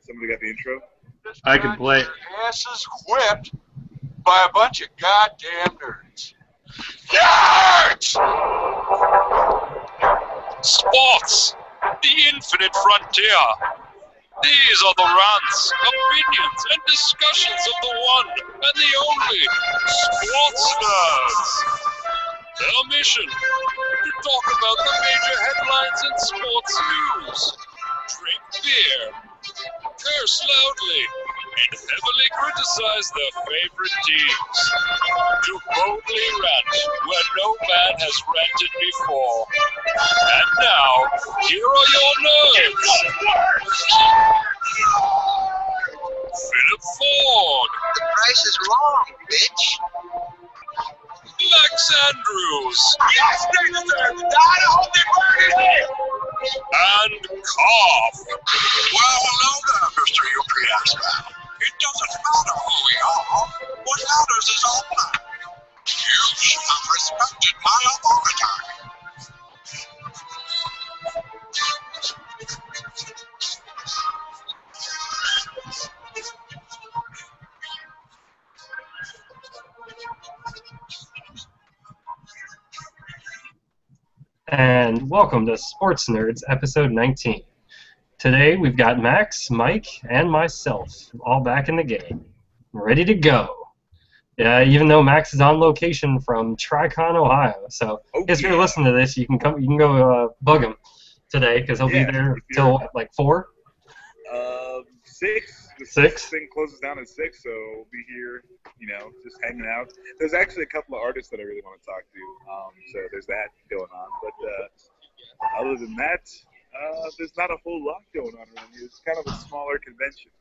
Somebody got the intro? I can play it. Asses whipped by a bunch of goddamn nerds. Nerds! Sports, the infinite frontier. These are the rants, opinions, and discussions of the one and the only sports nerds. Their mission, to talk about the major headlines in sports news, drink beer, curse loudly, and heavily criticize their favorite teams. To boldly rant where no man has ranted before. And now, here are your nerds. Philip Ford. The price is wrong, bitch. Max Andrews. Yes, Dexter! I hope they burn it here! And Cough. Well, hello there, Mr. UPS man. It doesn't matter who we are. What matters is all that. You should have respected my authority. And welcome to Sports Nerds, episode 19. Today we've got Max, Mike, and myself all back in the game, ready to go. Even though Max is on location from Tricon, Ohio, so if you're listening to this, you can come, you can go bug him today because he'll be there till like 4. 6. The 6 thing closes down at 6, so we'll be here, just hanging out. There's actually a couple of artists that I really want to talk to, so there's that going on. But other than that, there's not a whole lot going on around here. It's kind of a smaller convention.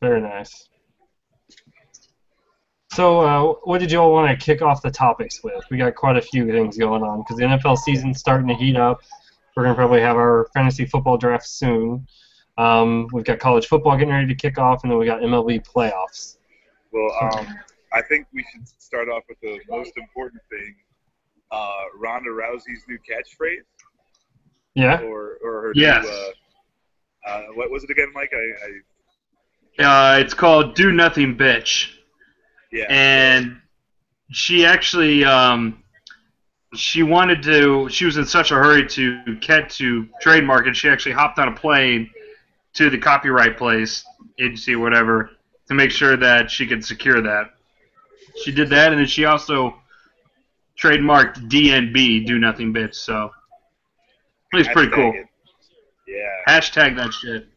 Very nice. So, what did you all want to kick off the topics with? We got quite a few things going on because the NFL season's starting to heat up. We're going to probably have our fantasy football draft soon. We've got college football getting ready to kick off, and then we got MLB playoffs. Well, I think we should start off with the most important thing, Ronda Rousey's new catchphrase. Yeah? Or her Yes. new, what was it again, Mike? It's called Do Nothing Bitch. Yeah. And she actually, she was in such a hurry to trademark it, she actually hopped on a plane to the copyright place, agency, whatever, to make sure that she could secure that. She did that, and then she also trademarked DNB, Do Nothing Bitch, so it's pretty cool. It. Yeah. Hashtag that shit.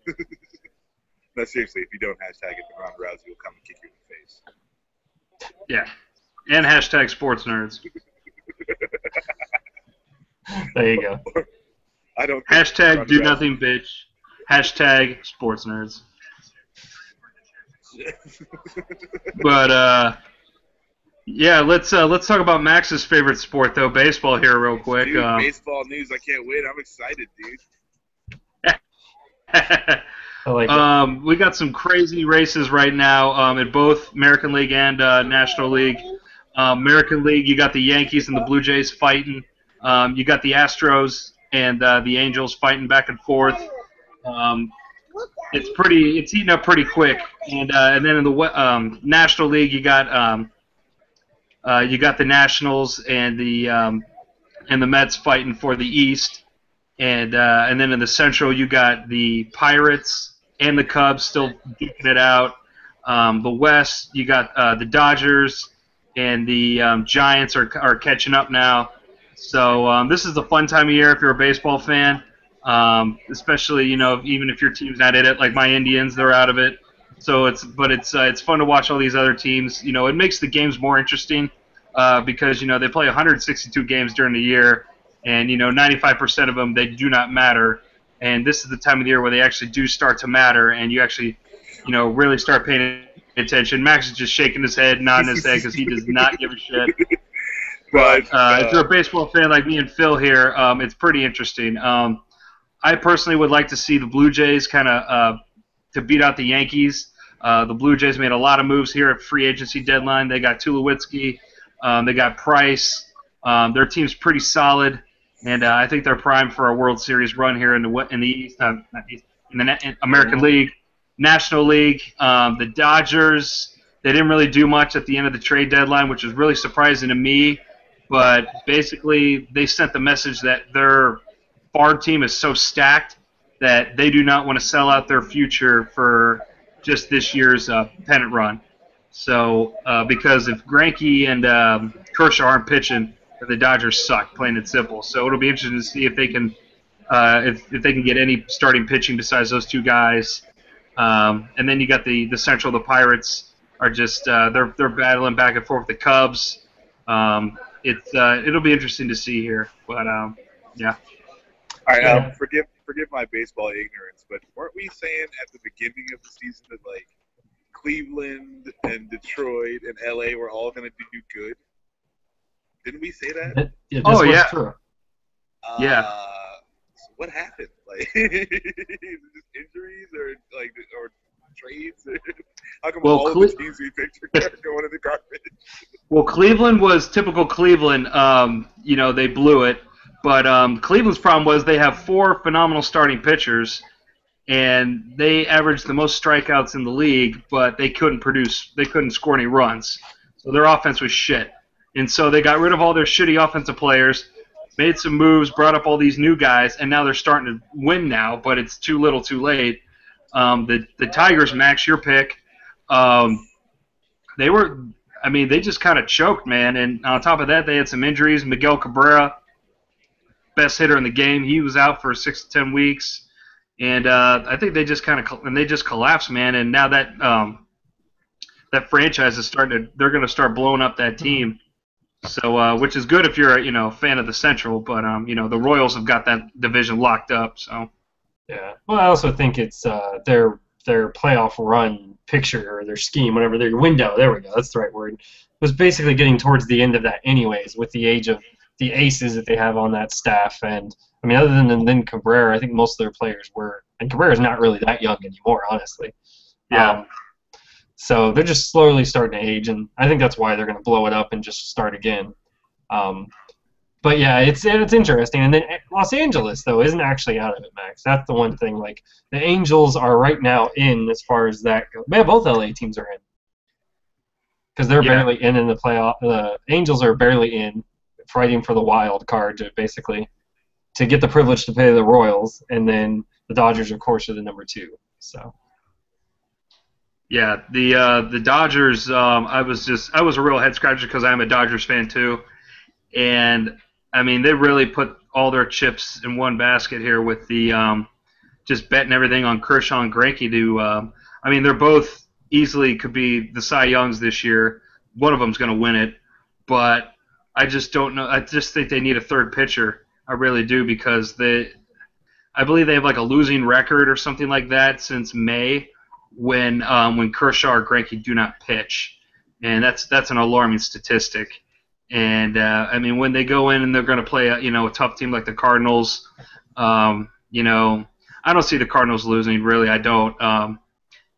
No, seriously, if you don't hashtag it, then Ronda Rousey will come and kick you in the face. Yeah. And hashtag sports nerds. There you go. I don't. Hashtag Do Nothing Bitch. Hashtag sports nerds. But yeah, let's talk about Max's favorite sport though, baseball here real quick. Dude, baseball news! I can't wait. I'm excited, dude. I like it. We got some crazy races right now in both American League and National League. American League, you got the Yankees and the Blue Jays fighting. You got the Astros and the Angels fighting back and forth. It's heating up pretty quick. And then in the National League, you got the Nationals and the Mets fighting for the East. And then in the Central, you got the Pirates and the Cubs still duking it out. The West, you got the Dodgers and the Giants are catching up now. So this is a fun time of year if you're a baseball fan, especially even if your team's not in it. Like my Indians, they're out of it. So it's fun to watch all these other teams. It makes the games more interesting because they play 162 games during the year. And 95% of them, they do not matter, and this is the time of the year where they actually do start to matter, and you actually, really start paying attention. Max is just shaking his head, nodding his head because he does not give a shit. But if you're a baseball fan like me and Phil here, it's pretty interesting. I personally would like to see the Blue Jays kind of to beat out the Yankees. The Blue Jays made a lot of moves here at free agency deadline. They got Tulowitzki, they got Price. Their team's pretty solid. And I think they're primed for a World Series run here in the East, in the American League, National League. The Dodgers, they didn't really do much at the end of the trade deadline, which was really surprising to me. But basically, they sent the message that their farm team is so stacked that they do not want to sell out their future for just this year's pennant run. So, because if Greinke and Kershaw aren't pitching, the Dodgers suck, plain and simple. So it'll be interesting to see if they can if they can get any starting pitching besides those two guys. And then you got the Central, the Pirates are just they're battling back and forth with the Cubs. It'll be interesting to see here, but yeah. All right, forgive my baseball ignorance, but weren't we saying at the beginning of the season that like Cleveland and Detroit and LA were all going to do good? Didn't we say that? Yeah. True. Yeah. So what happened? Like, is it just injuries or trades? How come all of the teams we picked are going in the garbage? Well, Cleveland was typical Cleveland. They blew it. But Cleveland's problem was they have 4 phenomenal starting pitchers, and they averaged the most strikeouts in the league, but they couldn't produce. They couldn't score any runs. So their offense was shit. And so they got rid of all their shitty offensive players, made some moves, brought up all these new guys, and now they're starting to win now, but it's too little too late. The Tigers, Max, your pick, they just kind of choked, man. And on top of that, they had some injuries. Miguel Cabrera, best hitter in the game, he was out for 6 to 10 weeks. And I think they just collapsed, man. And now that franchise is they're going to start blowing up that team. So, which is good if you're a fan of the Central, but the Royals have got that division locked up. So. Yeah. Well, I also think it's their playoff run picture or their scheme, whatever their window. There we go. That's the right word. Was basically getting towards the end of that, anyways, with the age of the aces that they have on that staff. And I mean, other than Cabrera, I think most of their players were, and Cabrera's not really that young anymore, honestly. Yeah. So they're just slowly starting to age, and I think that's why they're going to blow it up and just start again. But yeah, it's interesting. And then Los Angeles, though, isn't actually out of it, Max. That's the one thing. Like, the Angels are right now in as far as that goes. Yeah, both LA teams are in. Because they're barely in the playoff. The Angels are barely in, fighting for the wild card to get the privilege to play the Royals. And then the Dodgers, of course, are the number 2. So. Yeah, the Dodgers. I was a real head scratcher because I'm a Dodgers fan too, and I mean they really put all their chips in one basket here with the just betting everything on Kershaw and Greinke to. I mean they're both easily could be the Cy Youngs this year. One of them's going to win it, but I just don't know. I just think they need a third pitcher. I really do because I believe they have like a losing record or something like that since May. When Kershaw or Greinke do not pitch, and that's an alarming statistic. And I mean, when they go in and they're going to play a tough team like the Cardinals, I don't see the Cardinals losing. Really, I don't.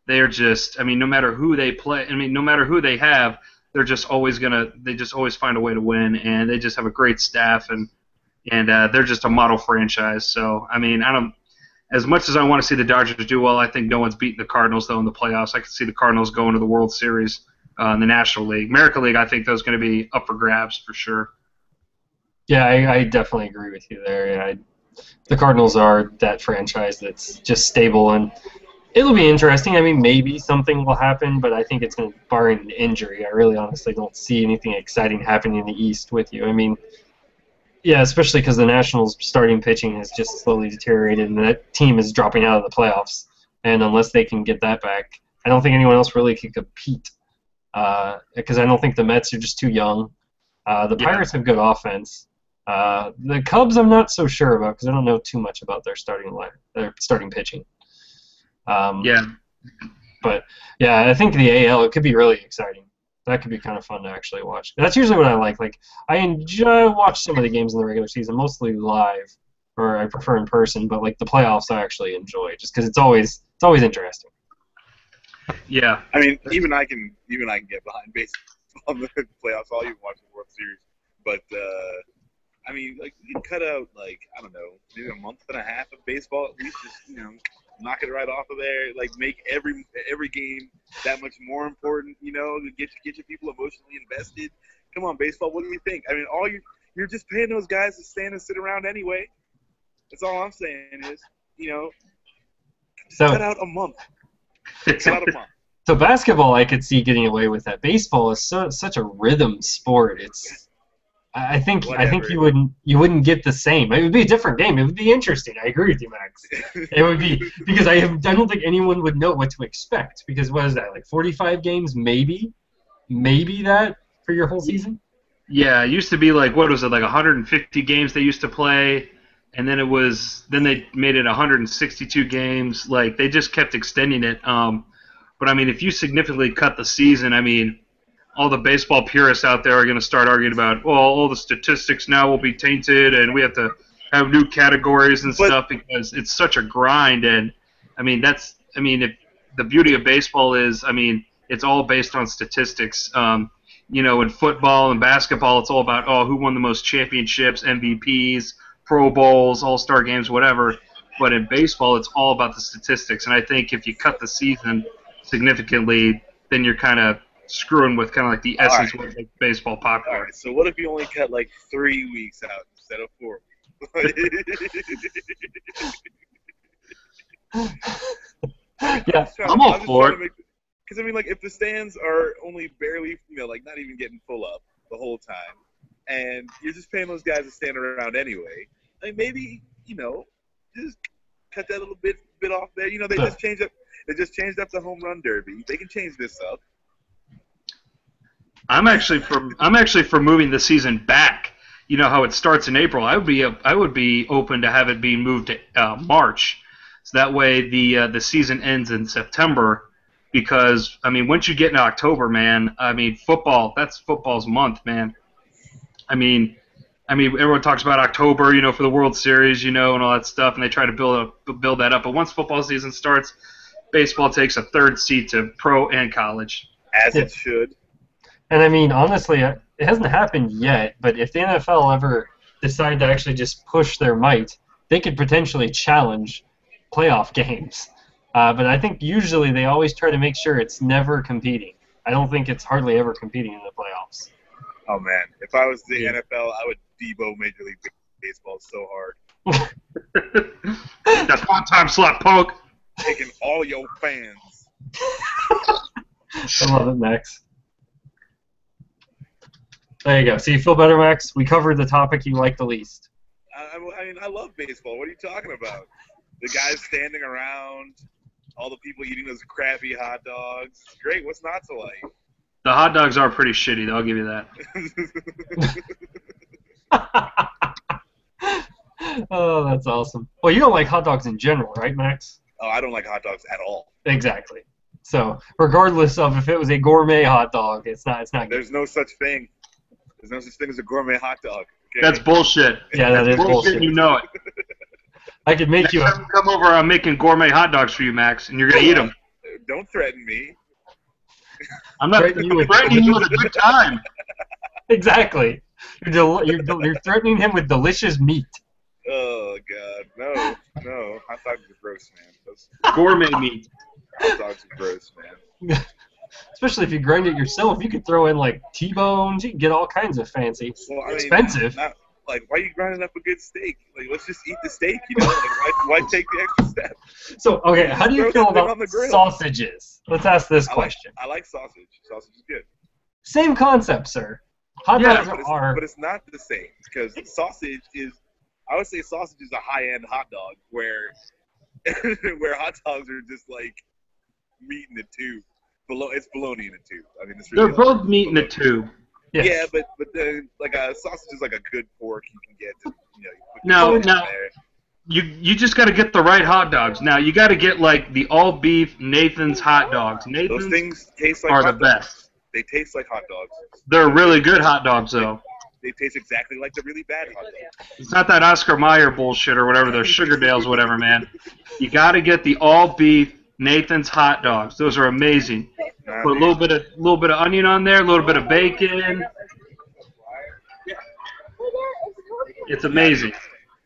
They are just, I mean, no matter who they play, I mean, no matter who they have, they just always find a way to win, and they just have a great staff, and they're just a model franchise. So I mean, as much as I want to see the Dodgers do well, I think no one's beating the Cardinals, though, in the playoffs. I could see the Cardinals going to the World Series in the National League. American League, I think those going to be up for grabs for sure. Yeah, I definitely agree with you there. Yeah, the Cardinals are that franchise that's just stable, and it'll be interesting. I mean, maybe something will happen, but I think it's going to, barring an injury, I really honestly don't see anything exciting happening in the East with you. I mean, yeah, especially because the Nationals' starting pitching has just slowly deteriorated, and that team is dropping out of the playoffs. And unless they can get that back, I don't think anyone else really can compete. Because I don't think the Mets are just too young. The Pirates have good offense. The Cubs, I'm not so sure about because I don't know too much about their starting pitching. But yeah, I think the AL, it could be really exciting. That could be kind of fun to actually watch. That's usually what I like. Like, I enjoy watch some of the games in the regular season, mostly live, or I prefer in person. But like the playoffs, I actually enjoy just because it's always interesting. Yeah, I mean, even I can get behind baseball on the playoffs. I'll even watch the World Series. But I mean, like we can cut out like I don't know, maybe a month and a half of baseball at least. Just knock it right off of there. Like make every game that much more important. You know, to get your people emotionally invested. Come on, baseball. What do you think? I mean, you're just paying those guys to stand and sit around anyway. That's all I'm saying is, you know, cut out a month. Cut out a month. So basketball, I could see getting away with that. Baseball is such a rhythm sport. I think you wouldn't get the same. It would be a different game. It would be interesting. I agree with you, Max. It would be because I don't think anyone would know what to expect. Because what is that, like 45 games, maybe that for your whole season? Yeah, it used to be like, what was it, like 150 games they used to play, and then they made it 162 games. Like they just kept extending it. But I mean, if you significantly cut the season, I mean, all the baseball purists out there are going to start arguing about, well, all the statistics now will be tainted, and we have to have new categories and stuff because it's such a grind. And I mean, if the beauty of baseball is, I mean, it's all based on statistics. You know, in football and basketball, it's all about who won the most championships, MVPs, Pro Bowls, All-Star games, whatever. But in baseball, it's all about the statistics. And I think if you cut the season significantly, then you're kind of screwing with kind of like the essence of what makes baseball popular. All right, so what if you only cut like 3 weeks out instead of 4 weeks? Yeah, I'm all for it. Because, I mean, like, if the stands are only barely, you know, like, not even getting full up the whole time, and you're just paying those guys to stand around anyway, like, maybe, you know, just cut that little bit off there. You know, they just changed up the home run derby. They can change this up. I'm actually for moving the season back. You know how it starts in April. I would be open to have it being moved to March, so that way the season ends in September. Because I mean, once you get into October, man, I mean, that's football's month, man. I mean, everyone talks about October, you know, for the World Series, you know, and all that stuff, and they try to build that up. But once football season starts, baseball takes a third seat to pro and college. As it should. And I mean, honestly, it hasn't happened yet, but if the NFL ever decide to actually just push their might, they could potentially challenge playoff games. But I think usually they always try to make sure it's never competing. I don't think it's hardly ever competing in the playoffs. Oh, man. If I was the NFL, I would debo Major League Baseball so hard. That's one time slap poke. Taking all your fans. I love it, Max. There you go. So you feel better, Max? We covered the topic you like the least. I mean, I love baseball. What are you talking about? The guys standing around, all the people eating those crappy hot dogs. It's great. What's not to like? The hot dogs are pretty shitty, though. I'll give you that. Oh, that's awesome. Well, you don't like hot dogs in general, right, Max? Oh, I don't like hot dogs at all. Exactly. So, regardless of if it was a gourmet hot dog, it's not good. There's no such thing. There's no such thing as a gourmet hot dog. Okay? That's bullshit. Yeah, that is bullshit. You know it. I could make you. Come over. I'm making gourmet hot dogs for you, Max, and you're gonna eat them. Don't threaten me. I'm not threatening you with a good time. Exactly. You're threatening him with delicious meat. Oh God, no. Hot dogs are gross, man. Gourmet meat. Hot dogs are gross, man. Especially if you grind it yourself, you could throw in like T-bones. You can get all kinds of fancy, expensive. Like, why are you grinding up a good steak? Like, let's just eat the steak, you know? Like, why take the extra step? So, okay, how do you feel about sausages? Let's ask this question. I like sausage. Sausage is good. Same concept, sir. Hot dogs are... But it's not the same, because sausage is... I would say sausage is a high-end hot dog, where hot dogs are just, like, meat in a tube. It's bologna in a tube. I mean, it's really... They're both meat in a tube. Yes. Yeah, but then like a sausage is like a good pork you can get. No. You just got to get the right hot dogs. Now you got to get like the all beef Nathan's hot dogs. Nathan's those things taste like are hot the dogs. best. They taste like hot dogs. They're really good hot dogs though. They taste exactly like the really bad hot dogs. It's not that Oscar Mayer bullshit or whatever. They're Sugardales, whatever, man. You got to get the all beef Nathan's hot dogs. Those are amazing. Put a little bit of onion on there, a little bit of bacon. It's amazing.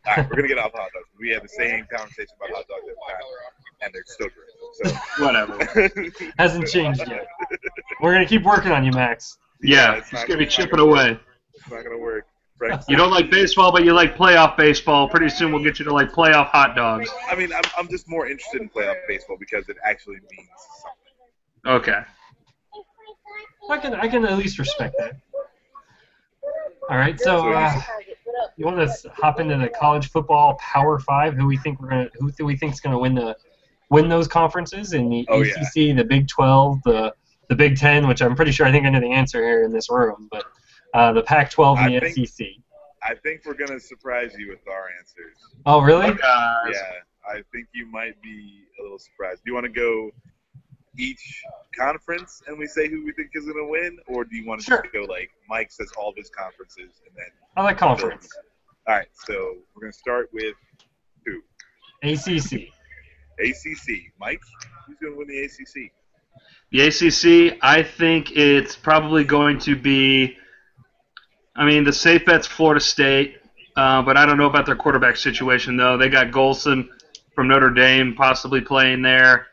All right, we're gonna get off hot dogs. We had the same conversation about hot dogs at the time, and they're still great. So Whatever. Hasn't changed yet. We're gonna keep working on you, Max. Yeah, it's it's not- gonna be it's not chipping gonna away. It's not gonna work. Frank, You don't like baseball, but you like playoff baseball. Pretty soon we'll get you to like playoff hot dogs. I mean, I'm just more interested in playoff baseball because it actually means something. Okay. I can at least respect that. All right, so you want to hop into the college football Power Five? Who do we think's gonna win those conferences in the Oh, ACC, the Big 12, the Big 10, which I'm pretty sure I think I know the answer here in this room, but the Pac-12 and the SEC. I think we're gonna surprise you with our answers. Oh, really? Yeah, I think you might be a little surprised. Do you want to go each conference and we say who we think is gonna win, or do you want to Sure. just go like Mike says all of his conferences and then? I like conference. All right, so we're gonna start with who? ACC. ACC. Mike, who's gonna win the ACC? The ACC, I think it's probably going to be. I mean, the safe bet's Florida State, but I don't know about their quarterback situation though. They got Golson from Notre Dame possibly playing there.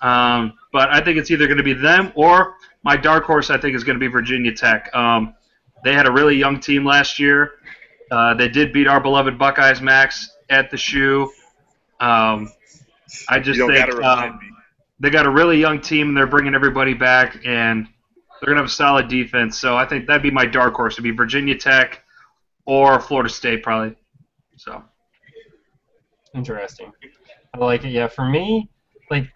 But I think it's either going to be them or my dark horse, I think, is going to be Virginia Tech. They had a really young team last year. They did beat our beloved Buckeyes, Max, at the shoe. I just You don't think gotta remind me. they got a really young team, and they're bringing everybody back, and they're going to have a solid defense. So I think that'd be my dark horse, to be Virginia Tech or Florida State probably. So Interesting. I like it. Yeah, for me, like,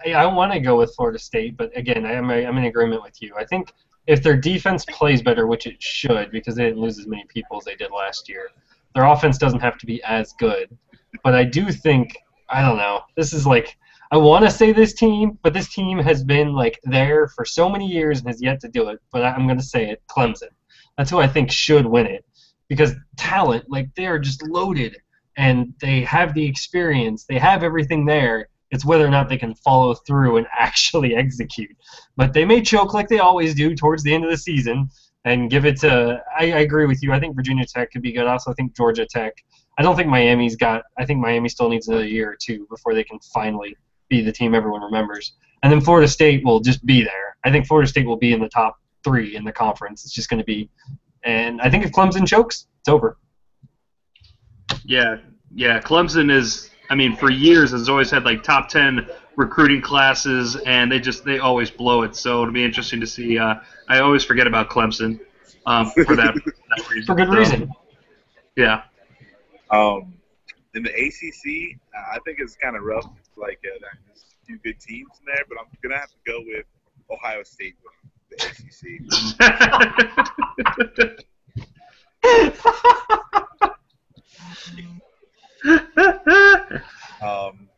I want to go with Florida State, but again, I'm in agreement with you. I think if their defense plays better, which it should, because they didn't lose as many people as they did last year, their offense doesn't have to be as good. But I do think, I don't know, this is like, I want to say this team, but this team has been like there for so many years and has yet to do it. But I'm going to say it, Clemson. That's who I think should win it, because talent, like, they are just loaded, and they have the experience, they have everything there. It's whether or not they can follow through and actually execute. But they may choke like they always do towards the end of the season and give it to – I agree with you. I think Virginia Tech could be good. I also think Georgia Tech. I don't think Miami's got – I think Miami still needs another year or two before they can finally be the team everyone remembers. And then Florida State will just be there. I think Florida State will be in the top 3 in the conference. It's just going to be – and I think if Clemson chokes, it's over. yeah, Clemson is. I mean, for years has always had like top 10 recruiting classes, and they always blow it. So it'll be interesting to see. I always forget about Clemson for that reason. For good reason. Yeah. In the ACC, I think it's kind of rough. Like, there's a few good teams in there, but I'm gonna have to go with Ohio State winning the ACC.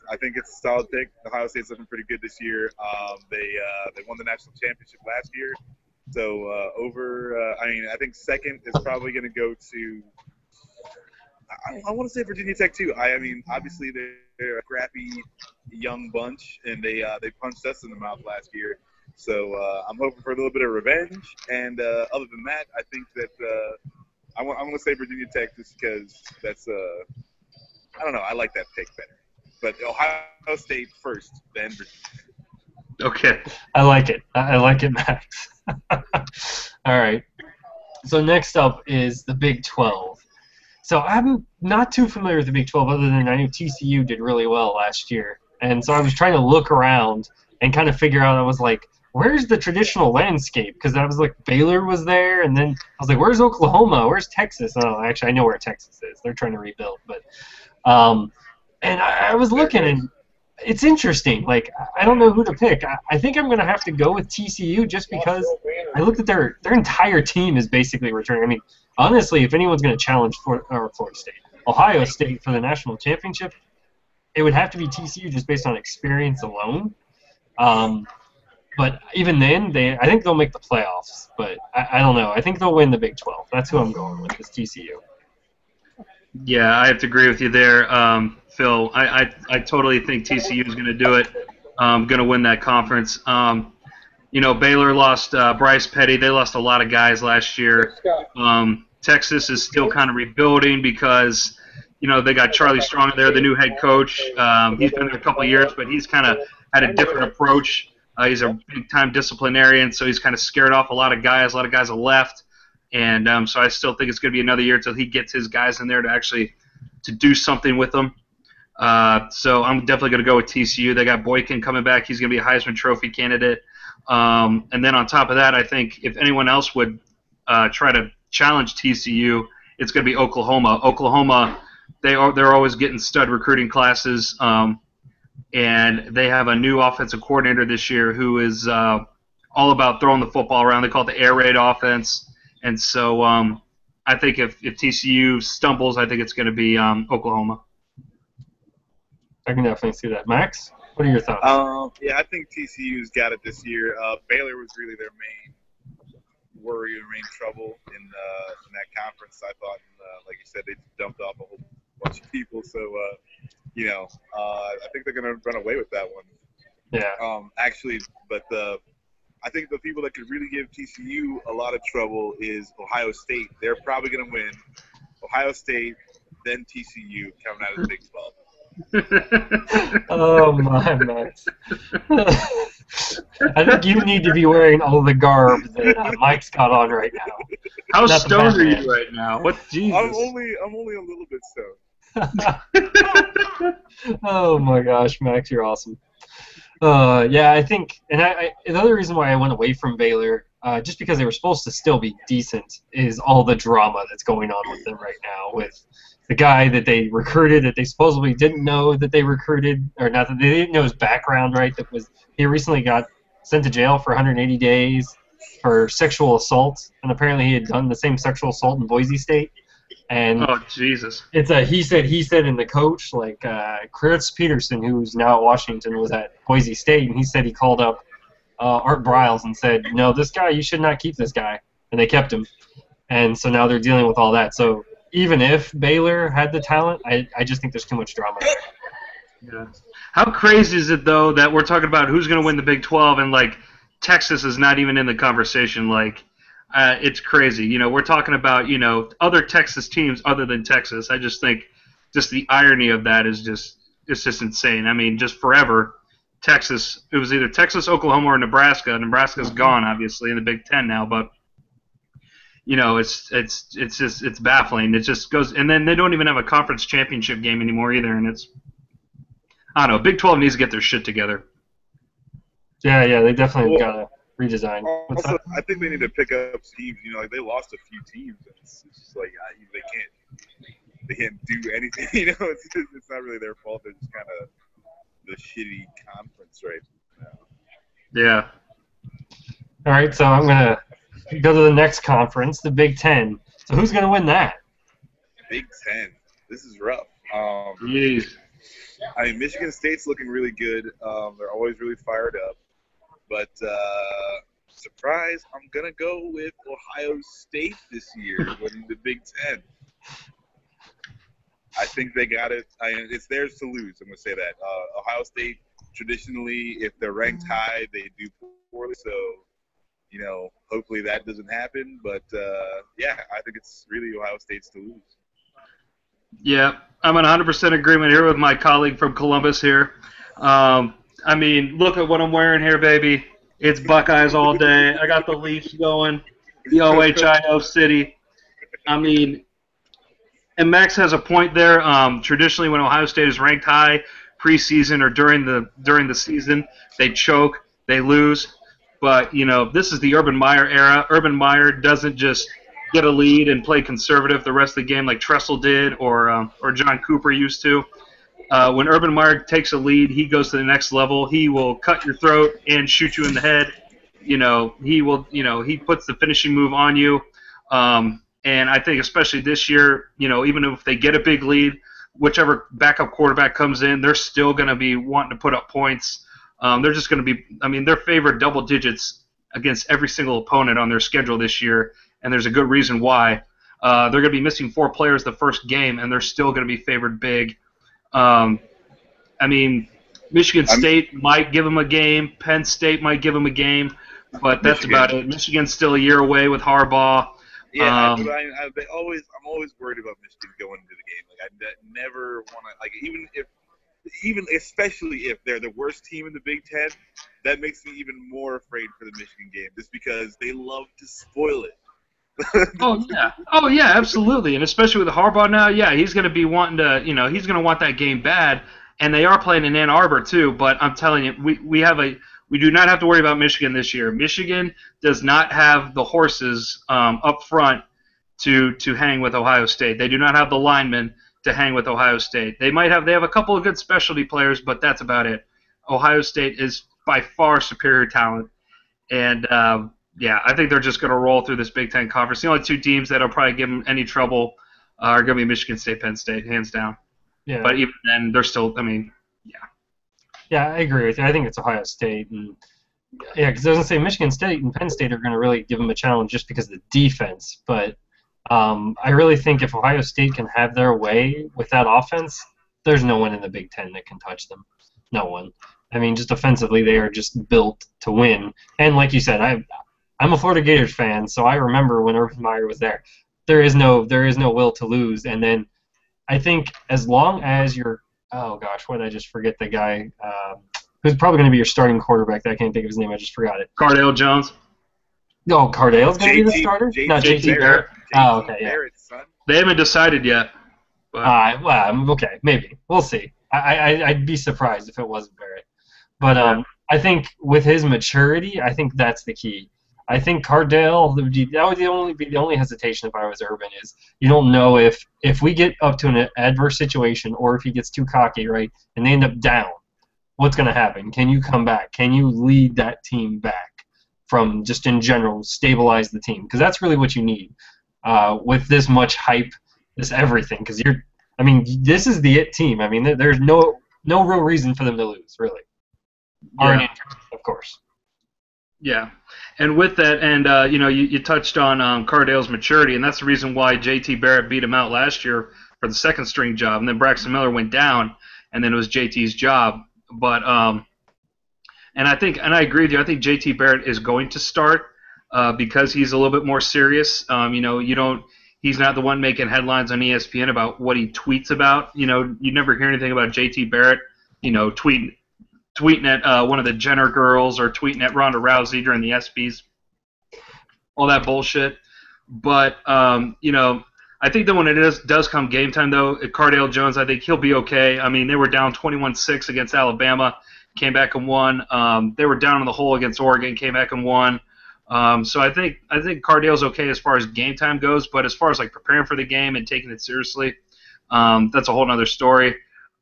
I think it's a solid pick. Ohio State's looking pretty good this year. They won the national championship last year. So I think second is probably going to go to. I want to say Virginia Tech too. I mean, obviously they're a crappy young bunch, and they punched us in the mouth last year. So I'm hoping for a little bit of revenge. And other than that, I think that I'm going to say Virginia Tech just because that's I don't know. I like that pick better. But Ohio State first, then Virginia. Okay. I like it. I like it, Max. All right. So next up is the Big 12. So I'm not too familiar with the Big 12 other than I knew TCU did really well last year. And so I was trying to look around and kind of figure out, I was like, where's the traditional landscape? Because I was like, Baylor was there, and then I was like, where's Oklahoma? Where's Texas? Oh, actually, I know where Texas is. They're trying to rebuild. But and I was looking, and it's interesting. Like, I don't know who to pick. I think I'm going to have to go with TCU just because I looked at their entire team is basically returning. I mean, honestly, if anyone's going to challenge Florida State, Ohio State for the national championship, it would have to be TCU just based on experience alone. But even then, I think they'll make the playoffs. But I don't know. I think they'll win the Big 12. That's who I'm going with, is TCU. Yeah, I have to agree with you there, Phil. I totally think TCU is going to do it. Going to win that conference. Baylor lost Bryce Petty. They lost a lot of guys last year. Texas is still kind of rebuilding because, they got Charlie Strong there, the new head coach. He's been there a couple of years, but he's kind of had a different approach. He's a big-time disciplinarian, so he's kind of scared off a lot of guys. A lot of guys have left, and so I still think it's going to be another year until he gets his guys in there to do something with them. So I'm definitely going to go with TCU. They got Boykin coming back. He's going to be a Heisman Trophy candidate. And then on top of that, I think if anyone else would try to challenge TCU, it's going to be Oklahoma. Oklahoma, they're always getting stud recruiting classes. And they have a new offensive coordinator this year who is all about throwing the football around. They call it the air raid offense. And so I think if TCU stumbles, I think it's going to be Oklahoma. I can definitely see that. Max, what are your thoughts? Yeah, I think TCU's got it this year. Baylor was really their main worry or main trouble in that conference. I thought, like you said, they dumped off a whole bunch of people. So, I think they're going to run away with that one. Yeah. Actually, but I think the people that could really give TCU a lot of trouble is Ohio State. They're probably going to win. Ohio State, then TCU coming out of the Big 12. Oh, my Max. I think you need to be wearing all the garb that Mike's got on right now. How stoned are you right now? What? Jesus. I'm only a little bit stoned. Oh my gosh, Max, you're awesome. Yeah, I think, and the other reason why I went away from Baylor, just because they were supposed to still be decent, is all the drama that's going on with them right now, with the guy that they recruited that they supposedly didn't know that they recruited, or not that they didn't know his background, right? He recently got sent to jail for 180 days for sexual assault, and apparently he had done the same sexual assault in Boise State. And oh, Jesus. It's a he said, and the coach, like Chris Peterson, who's now at Washington, was at Boise State, and he said he called up Art Briles and said, no, this guy, you should not keep this guy. And they kept him. And so now they're dealing with all that. So even if Baylor had the talent, I just think there's too much drama. Yeah. How crazy is it, though, that we're talking about who's going to win the Big 12, and, like, Texas is not even in the conversation, like... it's crazy. We're talking about, other Texas teams other than Texas. I just think just the irony of that is it's just insane. I mean, just forever, Texas, it was either Texas, Oklahoma, or Nebraska. Nebraska's gone, obviously, in the Big Ten now, but, it's baffling. It just goes, and then they don't even have a conference championship game anymore either, and I don't know, Big 12 needs to get their shit together. Yeah, they definitely got to redesign. Also, I think they need to pick up teams. Like they lost a few teams, and it's just like they can't do anything. It's not really their fault. They're just kind of the shitty conference right now. Yeah. All right, so I'm gonna go to the next conference, the Big Ten. So who's gonna win that? Big Ten. This is rough. Jeez. I mean, Michigan State's looking really good. They're always really fired up. But, surprise, I'm going to go with Ohio State this year winning the Big Ten. I think they got it. It's theirs to lose, I'm going to say that. Ohio State, traditionally, if they're ranked high, they do poorly. So, hopefully that doesn't happen. But, I think it's really Ohio State's to lose. Yeah, I'm in 100% agreement here with my colleague from Columbus here. I mean, look at what I'm wearing here, baby. It's Buckeyes all day. I got the Leafs going, the OHIO City. I mean, and Max has a point there. Traditionally, when Ohio State is ranked high preseason or during the season, they choke, they lose. But, this is the Urban Meyer era. Urban Meyer doesn't just get a lead and play conservative the rest of the game like Tressel did or John Cooper used to. When Urban Meyer takes a lead, he goes to the next level. He will cut your throat and shoot you in the head. He will. He puts the finishing move on you. And I think especially this year, even if they get a big lead, whichever backup quarterback comes in, they're still going to be wanting to put up points. They're just going to be. I mean, they're favored double digits against every single opponent on their schedule this year, and there's a good reason why. They're going to be missing 4 players the first game, and they're still going to be favored big. I mean, Michigan State might give them a game. Penn State might give them a game, but that's about it. Michigan's still a year away with Harbaugh. Yeah, but I'm always worried about Michigan going into the game. Like I never want to, like even especially if they're the worst team in the Big Ten, that makes me even more afraid for the Michigan game, just because they love to spoil it. Oh yeah, absolutely, and especially with Harbaugh now, yeah, he's going to be wanting to, he's going to want that game bad, and they are playing in Ann Arbor too. But I'm telling you, we do not have to worry about Michigan this year. Michigan does not have the horses up front to hang with Ohio State. They do not have the linemen to hang with Ohio State. They have a couple of good specialty players, but that's about it. Ohio State is by far superior talent, and yeah, I think they're just going to roll through this Big Ten conference. The only two teams that'll probably give them any trouble are going to be Michigan State, Penn State, hands down. Yeah. But even then, they're still. I mean, yeah. Yeah, I agree with you. I think it's Ohio State, and yeah, because I was going to say Michigan State and Penn State are going to really give them a challenge just because of the defense. But I really think if Ohio State can have their way with that offense, there's no one in the Big Ten that can touch them. No one. I mean, just offensively, they are just built to win. And like you said, I'm a Florida Gators fan, so I remember when Urban Meyer was there. There is no will to lose. And then I think as long as you're, oh gosh, what did I just forget the guy who's probably going to be your starting quarterback? I can't think of his name. I just forgot it. Cardale Jones. Oh, Cardale's going to be the starter? No, JT Barrett. Oh, okay, yeah. They haven't decided yet. Well, okay, maybe. We'll see. I'd be surprised if it wasn't Barrett. But I think with his maturity, I think that's the key. I think Cardale, that would be the only hesitation if I was Urban, is you don't know if we get up to an adverse situation or if he gets too cocky, right, and they end up down, what's going to happen? Can you come back? Can you lead that team back from just in general, stabilize the team? Because that's really what you need with this much hype, this everything. Because this is the it team. I mean, there's no real reason for them to lose, really. Yeah. Of course. Yeah, and with that, and you touched on Cardale's maturity, and that's the reason why JT Barrett beat him out last year for the second string job, and then Braxton Miller went down, and then it was JT's job. But and I agree with you. I think JT Barrett is going to start because he's a little bit more serious. He's not the one making headlines on ESPN about what he tweets about. You never hear anything about JT Barrett, tweeting at one of the Jenner girls or tweeting at Ronda Rousey during the ESPYs, all that bullshit. But, I think that when it does come game time, though, Cardale Jones, I think he'll be okay. I mean, they were down 21-6 against Alabama, came back and won. They were down in the hole against Oregon, came back and won. So I think Cardale's okay as far as game time goes, but as far as like preparing for the game and taking it seriously, that's a whole other story.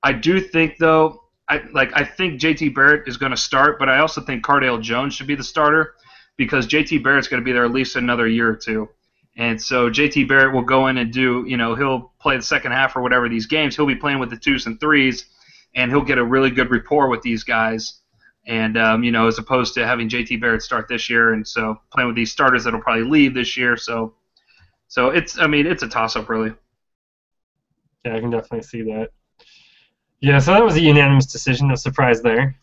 I do think, though, I think JT Barrett is going to start, but I also think Cardale Jones should be the starter because JT Barrett's going to be there at least another year or two. And so JT Barrett will go in and do, he'll play the second half or whatever these games. He'll be playing with the 2s and 3s, and he'll get a really good rapport with these guys. And, as opposed to having JT Barrett start this year, and so playing with these starters that'll probably leave this year. So it's a toss-up, really. Yeah, I can definitely see that. Yeah, so that was a unanimous decision. No surprise there.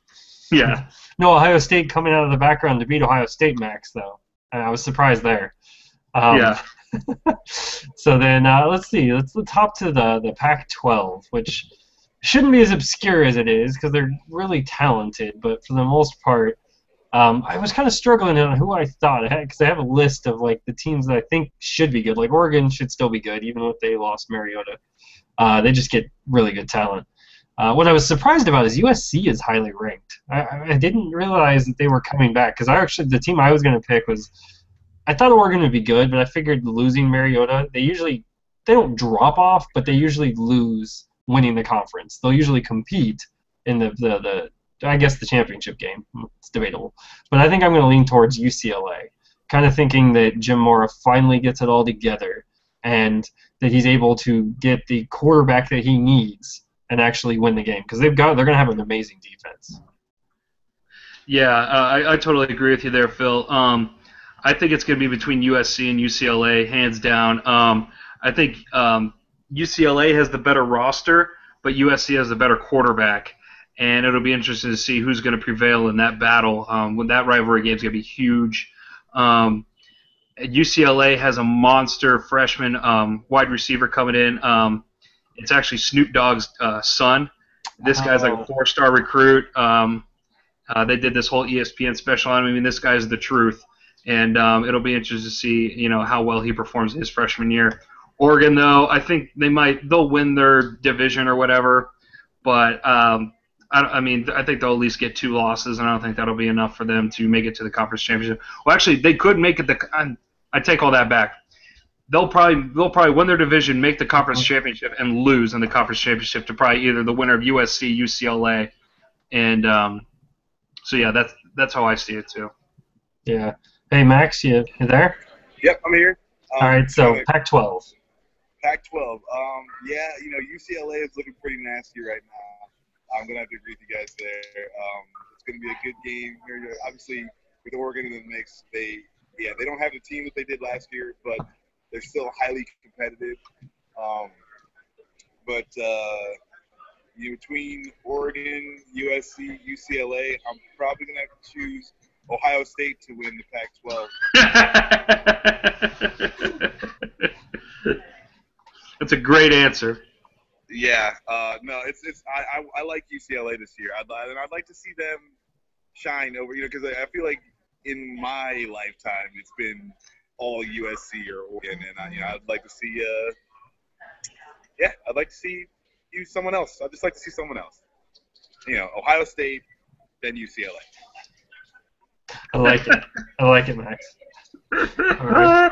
Yeah. No Ohio State coming out of the background to beat Ohio State, Max, though. I was surprised there. Yeah. So then let's see. Let's hop to the Pac-12, which shouldn't be as obscure as it is because they're really talented. But for the most part, I was kind of struggling on who I thought because I have a list of like the teams that I think should be good. Like Oregon should still be good, even if they lost Mariota. They just get really good talent. What I was surprised about is USC is highly ranked. I didn't realize that they were coming back because the team I was going to pick was I thought Oregon would be good, but I figured losing Mariota, they don't drop off, but they usually lose winning the conference. They'll usually compete in the championship game. It's debatable, but I think I'm going to lean towards UCLA, kind of thinking that Jim Mora finally gets it all together and that he's able to get the quarterback that he needs and actually win the game because they're going to have an amazing defense. Yeah, I totally agree with you there, Phil. I think it's going to be between USC and UCLA, hands down. I think UCLA has the better roster, but USC has the better quarterback, and it'll be interesting to see who's going to prevail in that battle. When that rivalry game is going to be huge. And UCLA has a monster freshman wide receiver coming in. It's actually Snoop Dogg's son. This guy's like a 4-star recruit. They did this whole ESPN special on him. I mean, this guy's the truth, and it'll be interesting to see, how well he performs his freshman year. Oregon, though, I think they'll win their division or whatever, but I think they'll at least get 2 losses, and I don't think that'll be enough for them to make it to the conference championship. Well, actually, they could make it. I take all that back. They'll probably win their division, make the conference championship, and lose in the conference championship to probably either the winner of USC, UCLA, and so yeah, that's how I see it too. Yeah. Hey Max, you there? Yep, I'm here. All right, so Pac-12. Pac-12. Yeah, UCLA is looking pretty nasty right now. I'm gonna have to agree with you guys there. It's gonna be a good game here. Obviously, with Oregon in the mix, they don't have the team that they did last year, but they're still highly competitive. But between Oregon, USC, UCLA, I'm probably going to have to choose Ohio State to win the Pac-12. That's a great answer. Yeah. No, I like UCLA this year. I'd like to see them shine over, because I feel like in my lifetime it's been all USC or Oregon, and I'd like to see I'd like to see someone else. I'd just like to see someone else. Ohio State, then UCLA. I like it, Max. All right.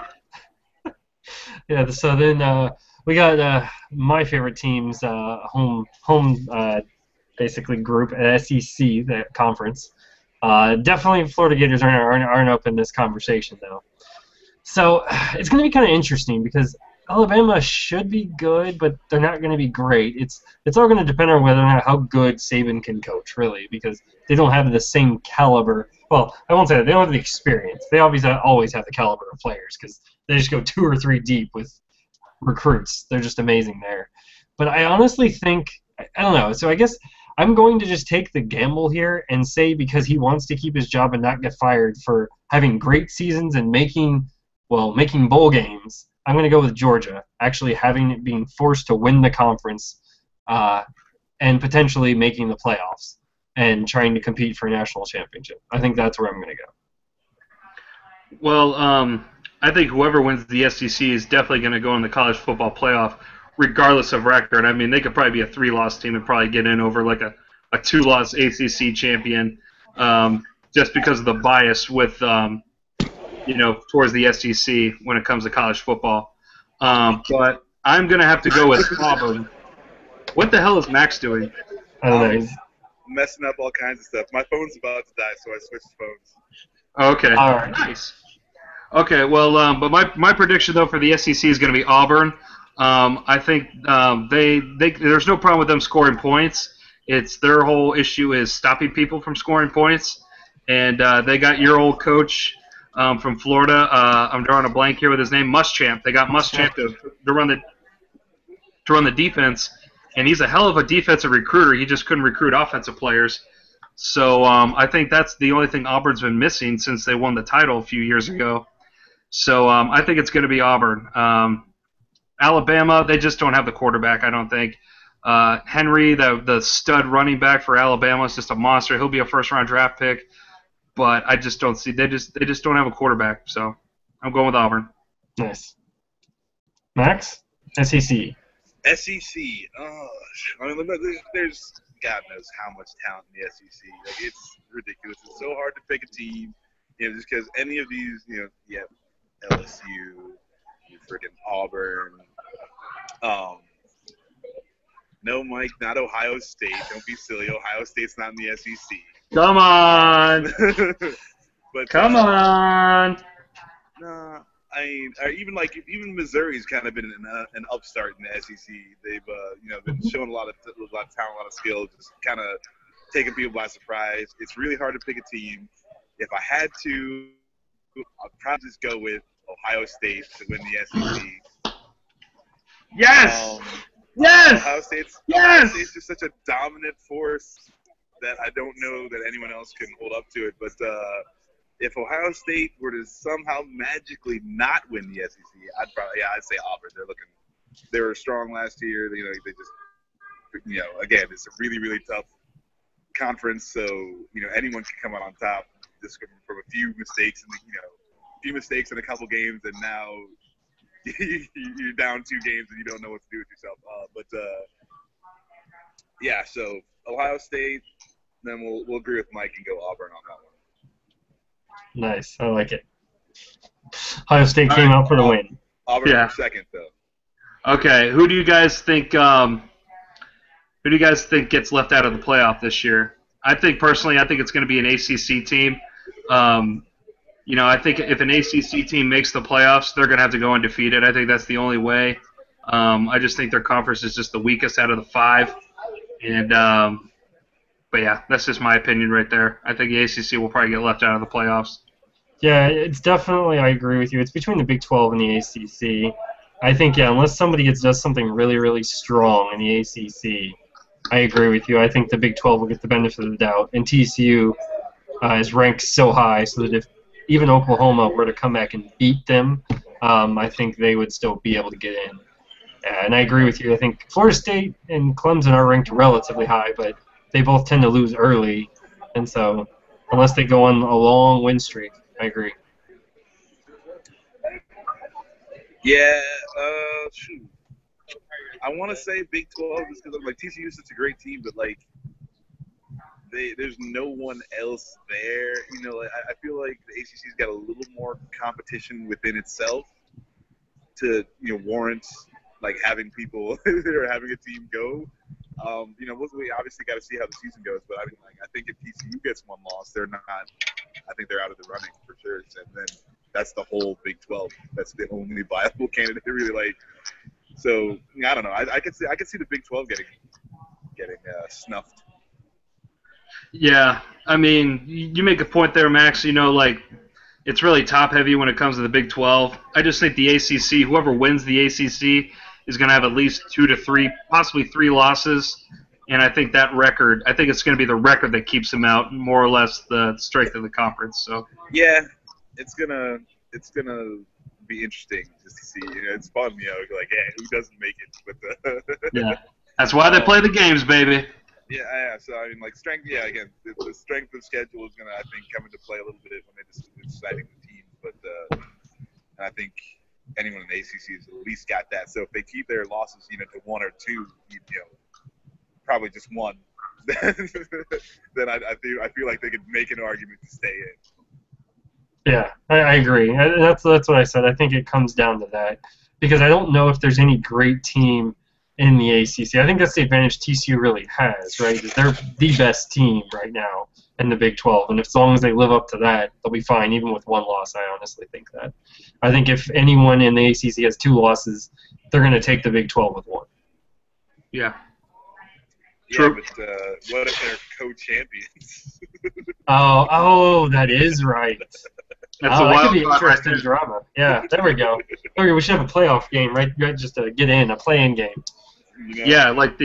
Yeah. So then we got my favorite team's home basically group at SEC, the conference. Definitely Florida Gators aren't up in this conversation though. So it's going to be kind of interesting because Alabama should be good, but they're not going to be great. It's all going to depend on whether or not how good Saban can coach, really, because they don't have the same caliber. Well, I won't say that. They don't have the experience. They obviously always have the caliber of players because they just go 2 or 3 deep with recruits. They're just amazing there. But I honestly think, I don't know, so I guess I'm going to just take the gamble here and say because he wants to keep his job and not get fired for having great seasons and making bowl games, I'm going to go with Georgia, actually being forced to win the conference and potentially making the playoffs and trying to compete for a national championship. I think that's where I'm going to go. Well, I think whoever wins the SEC is definitely going to go in the college football playoff, regardless of record. I mean, they could probably be a 3-loss team and probably get in over like a 2-loss ACC champion just because of the bias with towards the SEC when it comes to college football. But I'm going to have to go with Auburn. What the hell is Max doing? I don't know. He's messing up all kinds of stuff. My phone's about to die, so I switched phones. Okay. All right. Nice. Okay, well, but my prediction, though, for the SEC is going to be Auburn. I think there's no problem with them scoring points. It's their whole issue is stopping people from scoring points. And they got your old coach from Florida. I'm drawing a blank here with his name, Muschamp. They got Muschamp to run the defense, and he's a hell of a defensive recruiter. He just couldn't recruit offensive players. So I think that's the only thing Auburn's been missing since they won the title a few years ago. So I think it's going to be Auburn. Alabama, they just don't have the quarterback, I don't think. Henry, the stud running back for Alabama, is just a monster. He'll be a first-round draft pick. But I just don't see they just don't have a quarterback, so I'm going with Auburn. Nice. Max? SEC. SEC. Oh, I mean, there's God knows how much talent in the SEC. Like, it's ridiculous. It's so hard to pick a team, just because any of these, you have LSU, you freaking Auburn. No, Mike, not Ohio State. Don't be silly. Ohio State's not in the SEC. Come on. But come on. Nah, I mean, even Missouri's kind of been an upstart in the SEC. They've been showing a lot of talent, a lot of skill, just kind of taking people by surprise. It's really hard to pick a team. If I had to, I'd probably just go with Ohio State to win the SEC. Yes. Yes. Ohio State's just such a dominant force that I don't know that anyone else can hold up to it. But if Ohio State were to somehow magically not win the SEC, I'd say Auburn. They were strong last year. They just, again, it's a really, really tough conference. So, anyone can come out on top just from a few mistakes in a couple games, and now you're down 2 games and you don't know what to do with yourself. Yeah. So Ohio State. Then we'll agree with Mike and go Auburn on that one. Nice. I like it. Ohio State came out for the win. Auburn for second, though. Okay. Who do you guys think gets left out of the playoff this year? I think it's going to be an ACC team. I think if an ACC team makes the playoffs, they're going to have to go undefeated. I think that's the only way. I just think their conference is just the weakest out of the 5. And but yeah, that's just my opinion right there. I think the ACC will probably get left out of the playoffs. Yeah, it's definitely, I agree with you. It's between the Big 12 and the ACC. I think, unless somebody does something really, really strong in the ACC, I agree with you. I think the Big 12 will get the benefit of the doubt. And TCU is ranked so high so that if even Oklahoma were to come back and beat them, I think they would still be able to get in. And I agree with you. I think Florida State and Clemson are ranked relatively high, but they both tend to lose early. And so unless they go on a long win streak, I agree. Yeah, shoot. I want to say Big 12 just because TCU is such a great team, but there's no one else there. I feel like the ACC's got a little more competition within itself to warrant having people or having a team go. We obviously got to see how the season goes, but I think if TCU gets one loss, they're not. I think they're out of the running for sure. And then that's the whole Big 12. That's the only viable candidate really So I don't know. I could see the Big 12 getting snuffed. Yeah, I mean, you make a point there, Max. It's really top heavy when it comes to the Big 12. I just think the ACC, whoever wins the ACC, is going to have at least 2 to 3, possibly 3 losses. And I think it's going to be the record that keeps them out, more or less the strength of the conference. So yeah, it's gonna be interesting just to see. It's fun, who doesn't make it? But yeah, that's why they play the games, baby. Yeah. So strength. Yeah, again, the strength of schedule is gonna, I think, come into play a little bit when they're deciding the teams. But and I think anyone in the ACC has at least got that. So if they keep their losses, to 1 or 2, probably just 1, then I feel like they could make an argument to stay in. Yeah, I agree. That's what I said. I think it comes down to that because I don't know if there's any great team in the ACC. I think that's the advantage TCU really has, right? They're the best team right now in the Big 12, and as long as they live up to that, they'll be fine, even with 1 loss. I honestly think that. I think if anyone in the ACC has 2 losses, they're going to take the Big 12 with 1. Yeah. Yeah, but what if they're co-champions? oh, that is right. That could be interesting drama. Yeah, there we go. Okay, we should have a playoff game, right? Just to get in, a play-in game. Yeah, like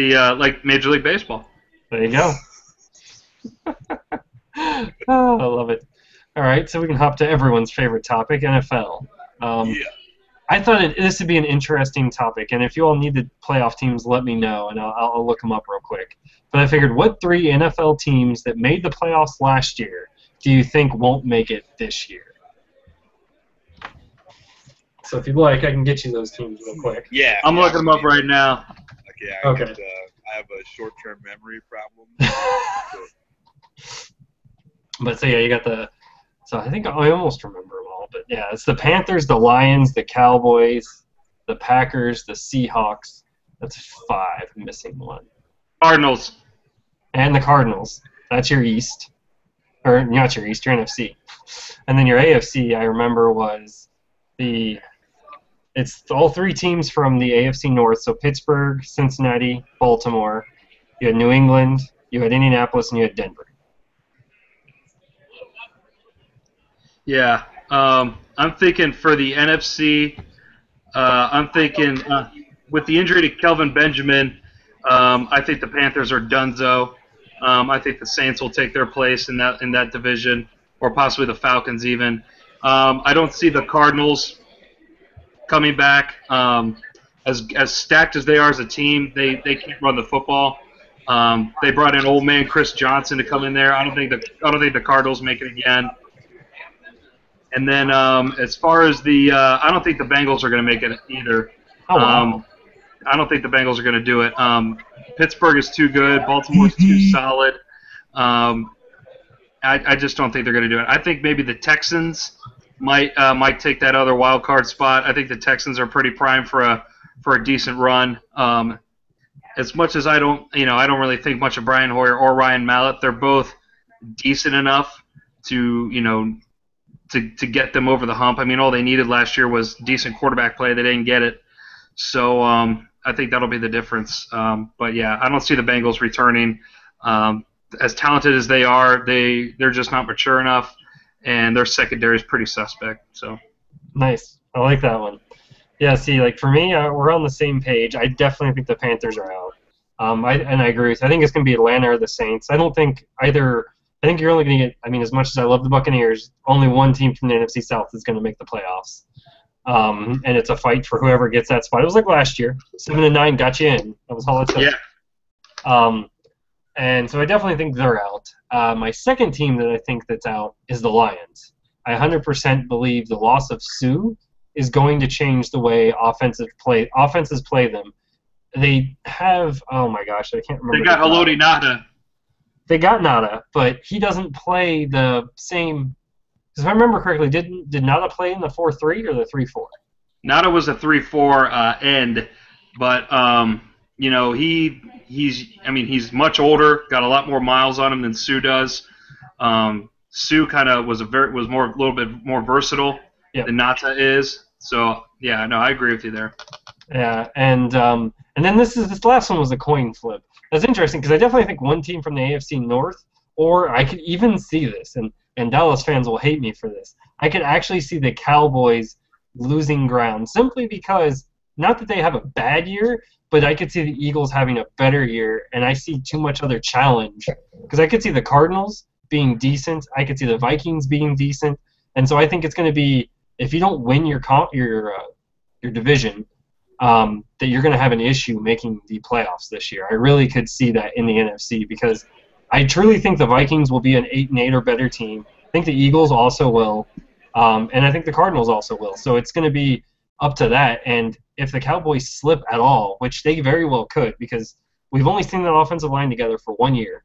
Major League Baseball. There you go. I love it. All right, so we can hop to everyone's favorite topic, NFL. I thought this would be an interesting topic, and if you all need the playoff teams, let me know, and I'll look them up real quick. But I figured, what 3 NFL teams that made the playoffs last year do you think won't make it this year? So if you'd like, I can get you those teams real quick. Yeah. I'm looking them up right now. Okay. I have a short-term memory problem. But so, yeah, you got the – so I think I almost remember them all. But, yeah, it's the Panthers, the Lions, the Cowboys, the Packers, the Seahawks. That's 5. I'm missing 1. Cardinals. And the Cardinals. That's your East. Or not your East, your NFC. And then your AFC, I remember, was it's all 3 teams from the AFC North. So Pittsburgh, Cincinnati, Baltimore. You had New England, you had Indianapolis, and you had Denver. Yeah. I'm thinking for the NFC, I'm thinking with the injury to Kelvin Benjamin, I think the Panthers are donezo. I think the Saints will take their place in that division. or possibly the Falcons even. I don't see the Cardinals coming back. As stacked as they are as a team, they can't run the football. They brought in old man Chris Johnson to come in there. I don't think the Cardinals make it again. And then as far as I don't think the Bengals are going to make it either. Oh, wow. I don't think the Bengals are going to do it. Pittsburgh is too good. Baltimore's too solid. I just don't think they're going to do it. I think maybe the Texans might take that other wild card spot. I think the Texans are pretty primed for a decent run. As much as I don't really think much of Brian Hoyer or Ryan Mallett, they're both decent enough to get them over the hump. I mean, all they needed last year was decent quarterback play. They didn't get it, so I think that'll be the difference. But yeah, I don't see the Bengals returning. As talented as they are, they're just not mature enough, and their secondary is pretty suspect. So Nice. I like that one. Yeah, see, like for me, we're on the same page. I definitely think the Panthers are out. I agree with you. I think it's going to be Atlanta or the Saints. I don't think either. I think you're only going to get, I mean, as much as I love the Buccaneers, only one team from the NFC South is going to make the playoffs. And it's a fight for whoever gets that spot. It was like last year. 7-9 got you in. That was all it took. yeah, And so I definitely think they're out. My second team that I think that's out is the Lions. I 100% believe the loss of Sue is going to change the way offenses play them. They have, oh my gosh, I can't remember. they got Haloti Nada. They got Nada, but he doesn't play the same. Because if I remember correctly, did Nada play in the 4-3 or the 3-4? Nada was a 3-4 end, but he's much older, got a lot more miles on him than Sue does. Sue kind of was a little bit more versatile than Nata is. So yeah, no, I agree with you there. Yeah, and then this last one was a coin flip. That's interesting because I definitely think one team from the AFC North, or I could even see this, and Dallas fans will hate me for this. I could actually see the Cowboys losing ground simply because, not that they have a bad year, but I could see the Eagles having a better year, and I see too much other challenge. Because I could see the Cardinals being decent, I could see the Vikings being decent, and so I think it's going to be, if you don't win your division, that you're going to have an issue making the playoffs this year. I really could see that in the NFC because I truly think the Vikings will be an 8-8 or better team. I think the Eagles also will, and I think the Cardinals also will. So it's going to be up to that. And if the Cowboys slip at all, which they very well could, because we've only seen that offensive line together for 1 year.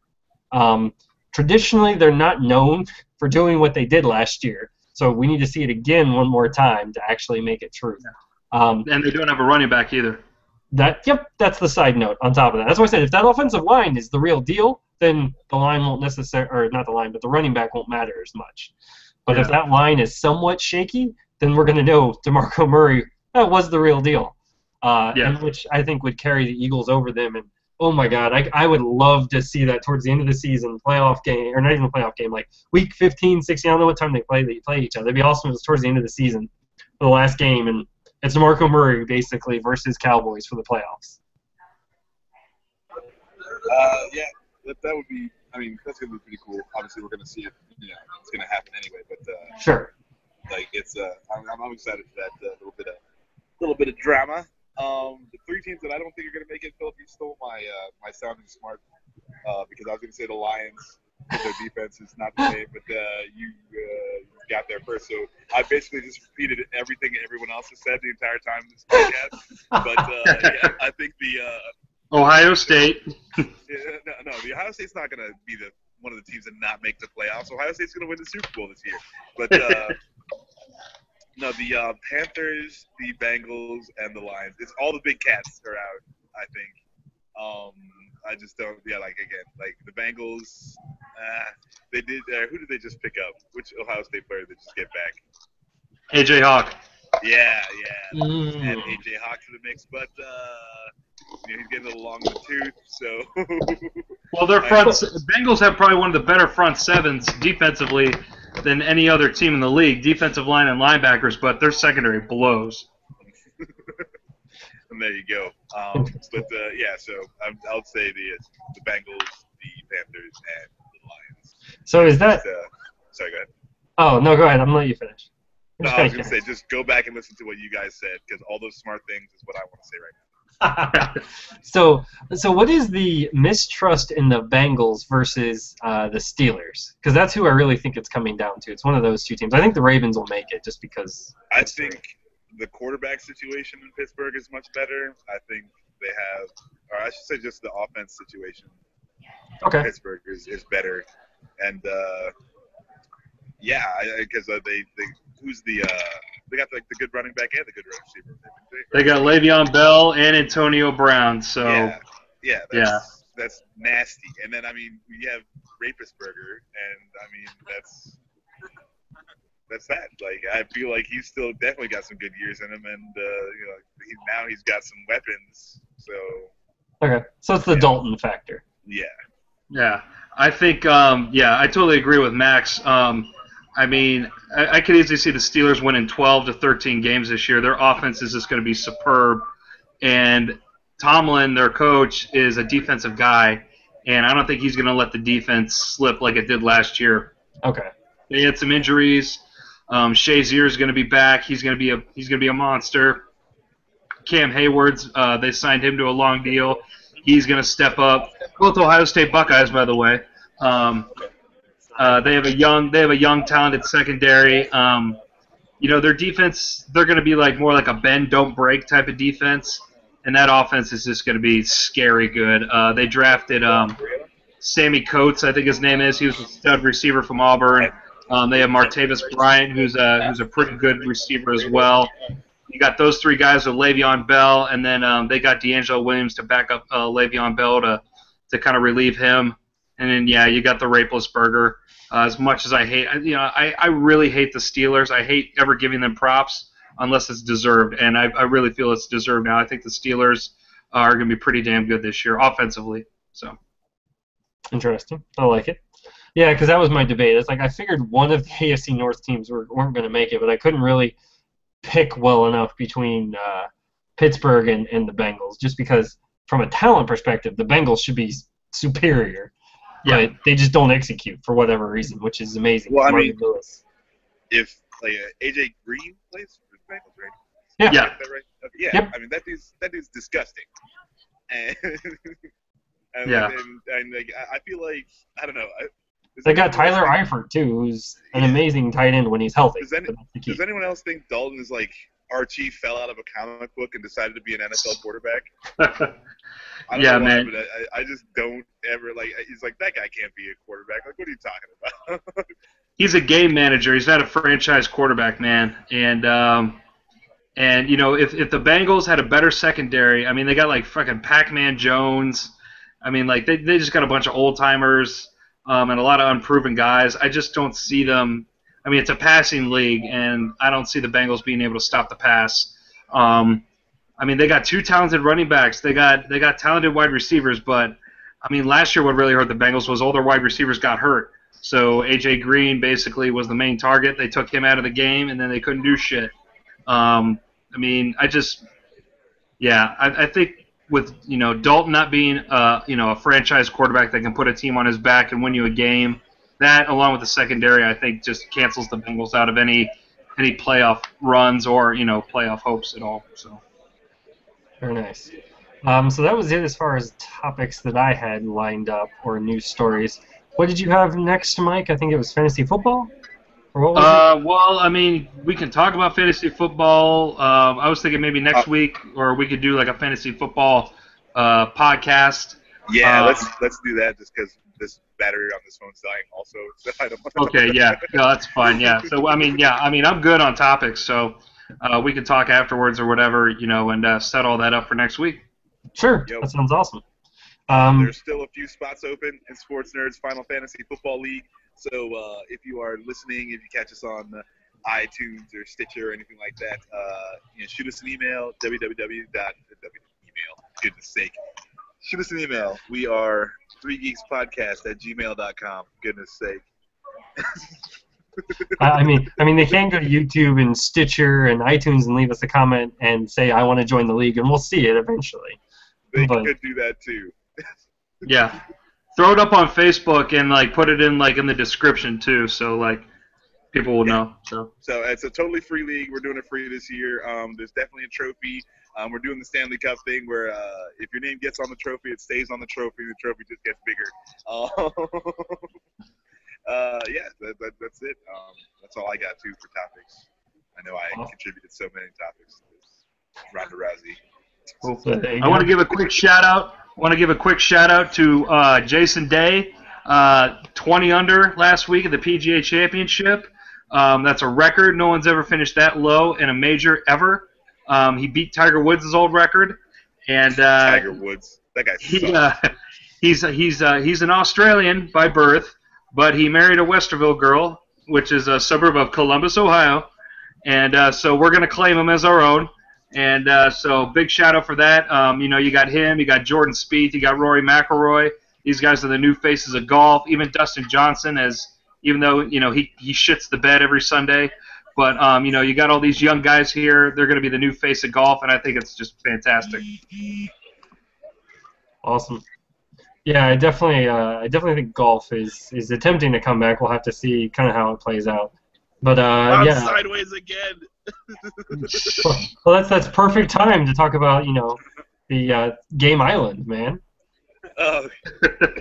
Traditionally, they're not known for doing what they did last year. So we need to see it again one more time to actually make it true. And they don't have a running back either. That's the side note on top of that. That's why I said if that offensive line is the real deal, then the line won't necessarily, or not the line, but the running back won't matter as much. But if that line is somewhat shaky, then we're going to know DeMarco Murray, that was the real deal. And which I think would carry the Eagles over them. And oh my God, I would love to see that towards the end of the season, playoff game, or not even a playoff game, like week 15, 16, I don't know what time they play each other. It'd be awesome if it was towards the end of the season, for the last game, and it's DeMarco Murray basically versus Cowboys for the playoffs. That would be. I mean, that's gonna be pretty cool. Obviously, we're gonna see it. It's gonna happen anyway. But sure. Like it's. I'm excited for that little bit of drama. The three teams that I don't think are gonna make it. Philip, you stole my sounding smart because I was gonna say the Lions. Their defense is not the same, but you got there first. So I basically just repeated everything everyone else has said the entire time in this podcast. But I think the Ohio State. No, the Ohio State's not going to be one of the teams that not make the playoffs. Ohio State's going to win the Super Bowl this year. But no, the Panthers, the Bengals, and the Lions. It's all the big cats are out, I think. I just don't. Yeah, like the Bengals. They did. Who did they just pick up? Which Ohio State player did they just get back? AJ Hawk. Yeah. Add AJ Hawk to the mix, but he's getting a little long in the tooth. So. Well, their Bengals have probably one of the better front sevens defensively than any other team in the league, defensive line and linebackers, but their secondary blows. And there you go. So I would say the Bengals, the Panthers, and the Lions. So is that? Sorry, go ahead. Oh, no, go ahead. I'm going to let you finish. I'm No, just I was gonna gonna say, just go back and listen to what you guys said, because all those smart things is what I want to say right now. So what is the mistrust in the Bengals versus the Steelers? Because that's who I really think it's coming down to. It's one of those two teams. I think the Ravens will make it just because. I think the quarterback situation in Pittsburgh is much better. I think they have, or I should say, just the offense situation in Pittsburgh is better, and yeah, because they who's the they got like the good running back and the good receiver. They got Le'Veon Bell and Antonio Brown. So yeah, that's nasty. And then I mean we have Rapisburger, and I mean that's that. Like I feel like he's still definitely got some good years in him, and now he's got some weapons. So so it's the Dalton factor. Yeah, I think I totally agree with Max. I mean, I could easily see the Steelers winning 12 to 13 games this year. Their offense is just going to be superb. And Tomlin, their coach, is a defensive guy, and I don't think he's going to let the defense slip like it did last year. They had some injuries. Shazier is going to be back. He's going to be a monster. Cam Hayward's they signed him to a long deal. He's going to step up. Both Ohio State Buckeyes, by the way. They have a young, talented secondary. Their defense, they're going to be more like a bend, don't break type of defense, and that offense is just going to be scary good. They drafted Sammy Coates, I think his name is. He was a stud receiver from Auburn. They have Martavis Bryant, who's a pretty good receiver as well. You got those three guys with Le'Veon Bell, and then they got D'Angelo Williams to back up Le'Veon Bell to kind of relieve him. And then, you got the Raplesburger. As much as I hate, I really hate the Steelers. I hate ever giving them props unless it's deserved, and I really feel it's deserved now. I think the Steelers are going to be pretty damn good this year offensively. So interesting. I like it. Yeah, because that was my debate. It's like I figured one of the AFC North teams weren't going to make it, but I couldn't really pick well enough between Pittsburgh and the Bengals, just because from a talent perspective, the Bengals should be superior. But they just don't execute for whatever reason, which is amazing. Well, I mean, if AJ Green plays for the Bengals, right? Yeah. Is that right? Yeah. Yep. I mean, that dude's disgusting. And I feel like I don't know. They got Tyler Eifert too, who's an amazing tight end when he's healthy. Does anyone else think Dalton is like Archie fell out of a comic book and decided to be an NFL quarterback? I don't know why, man. But I just don't ever he's like, that guy can't be a quarterback. Like, what are you talking about? He's a game manager. He's not a franchise quarterback, man. And if the Bengals had a better secondary, I mean, they got fucking Pac-Man Jones. I mean, they just got a bunch of old timers and a lot of unproven guys. I just don't see them. I mean, it's a passing league, and I don't see the Bengals being able to stop the pass. I mean, they got two talented running backs. They got talented wide receivers, but I mean, last year what really hurt the Bengals was all their wide receivers got hurt. So AJ Green basically was the main target. They took him out of the game, and then they couldn't do shit. I mean, I think with Dalton not being a franchise quarterback that can put a team on his back and win you a game, that along with the secondary, I think just cancels the Bengals out of any playoff runs or playoff hopes at all. So. Very nice. So that was it as far as topics that I had lined up or news stories. What did you have next, Mike? I think it was fantasy football? Or what was it? Well, I mean, we can talk about fantasy football. I was thinking maybe next week, or we could do a fantasy football podcast. Yeah, let's do that just because this battery on this phone's dying also. So I don't Okay, yeah. No, that's fine, yeah. So, I'm good on topics, so we can talk afterwards or whatever, and set all that up for next week. Sure, that sounds awesome. There's still a few spots open in Sports Nerds Final Fantasy Football League, so if you are listening, if you catch us on iTunes or Stitcher or anything like that, shoot us an email, goodness sake. Shoot us an email. We are 3geekspodcast@gmail.com. Goodness sake. I mean, they can go to YouTube and Stitcher and iTunes and leave us a comment and say, I want to join the league, and we'll see it eventually. They could do that too. Yeah. Throw it up on Facebook and put it in in the description too. So people will Yeah. know. So it's a totally free league. We're doing it free this year. There's definitely a trophy. We're doing the Stanley Cup thing where if your name gets on the trophy, it stays on the trophy. The trophy just gets bigger. Yeah, that's it. That's all I got too for topics. I know I contributed so many topics to this Ronda Rousey. cool. So there you I want go. to give a quick shout out. To Jason Day, 20 under last week at the PGA Championship. That's a record. No one's ever finished that low in a major ever. He beat Tiger Woods' old record, and Tiger Woods, that guy sucks. he's an Australian by birth, but he married a Westerville girl, which is a suburb of Columbus, Ohio, and so we're gonna claim him as our own. And so big shout out for that. You got him, you got Jordan Spieth, you got Rory McIlroy. These guys are the new faces of golf. Even Dustin Johnson, even though he shits the bed every Sunday, but you got all these young guys here. They're going to be the new face of golf, and I think it's just fantastic. Awesome. Yeah, I definitely think golf is attempting to come back. We'll have to see kind of how it plays out. But yeah. Sideways again. Well, that's perfect time to talk about the Game Island, man. Oh,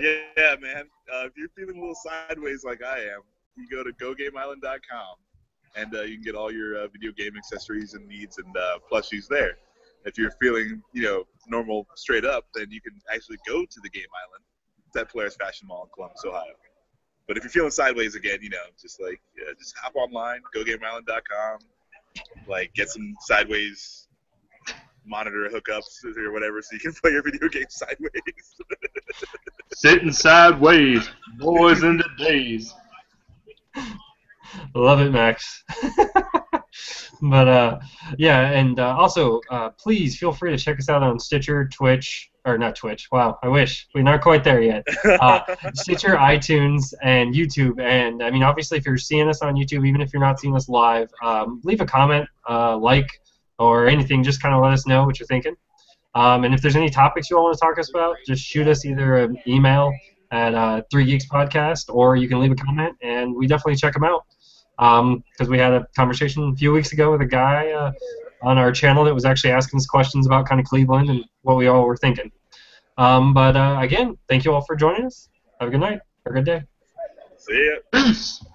yeah, man. If you're feeling a little sideways like I am, you go to GoGameIsland.com, and you can get all your video game accessories and needs and plushies there. If you're feeling, normal straight up, then you can actually go to the Game Island. It's at Polaris Fashion Mall in Columbus, Ohio. But if you're feeling sideways again, just hop online, GoGameIsland.com, get some sideways monitor hookups or whatever, so you can play your video game sideways. Sitting sideways, boys in the days. Love it, Max. But yeah, and also please feel free to check us out on Stitcher, Twitch, or not Twitch. Wow, I wish we're not quite there yet. Stitcher, iTunes, and YouTube. And I mean, obviously, if you're seeing us on YouTube, even if you're not seeing us live, leave a comment, or anything. Just kind of let us know what you're thinking. And if there's any topics you all want to talk to us about, just shoot us either an email at 3 Geeks Podcast, or you can leave a comment, and we definitely check them out. Because we had a conversation a few weeks ago with a guy on our channel that was actually asking us questions about kind of Cleveland and what we all were thinking. But again, thank you all for joining us. Have a good night or a good day. See ya. Peace.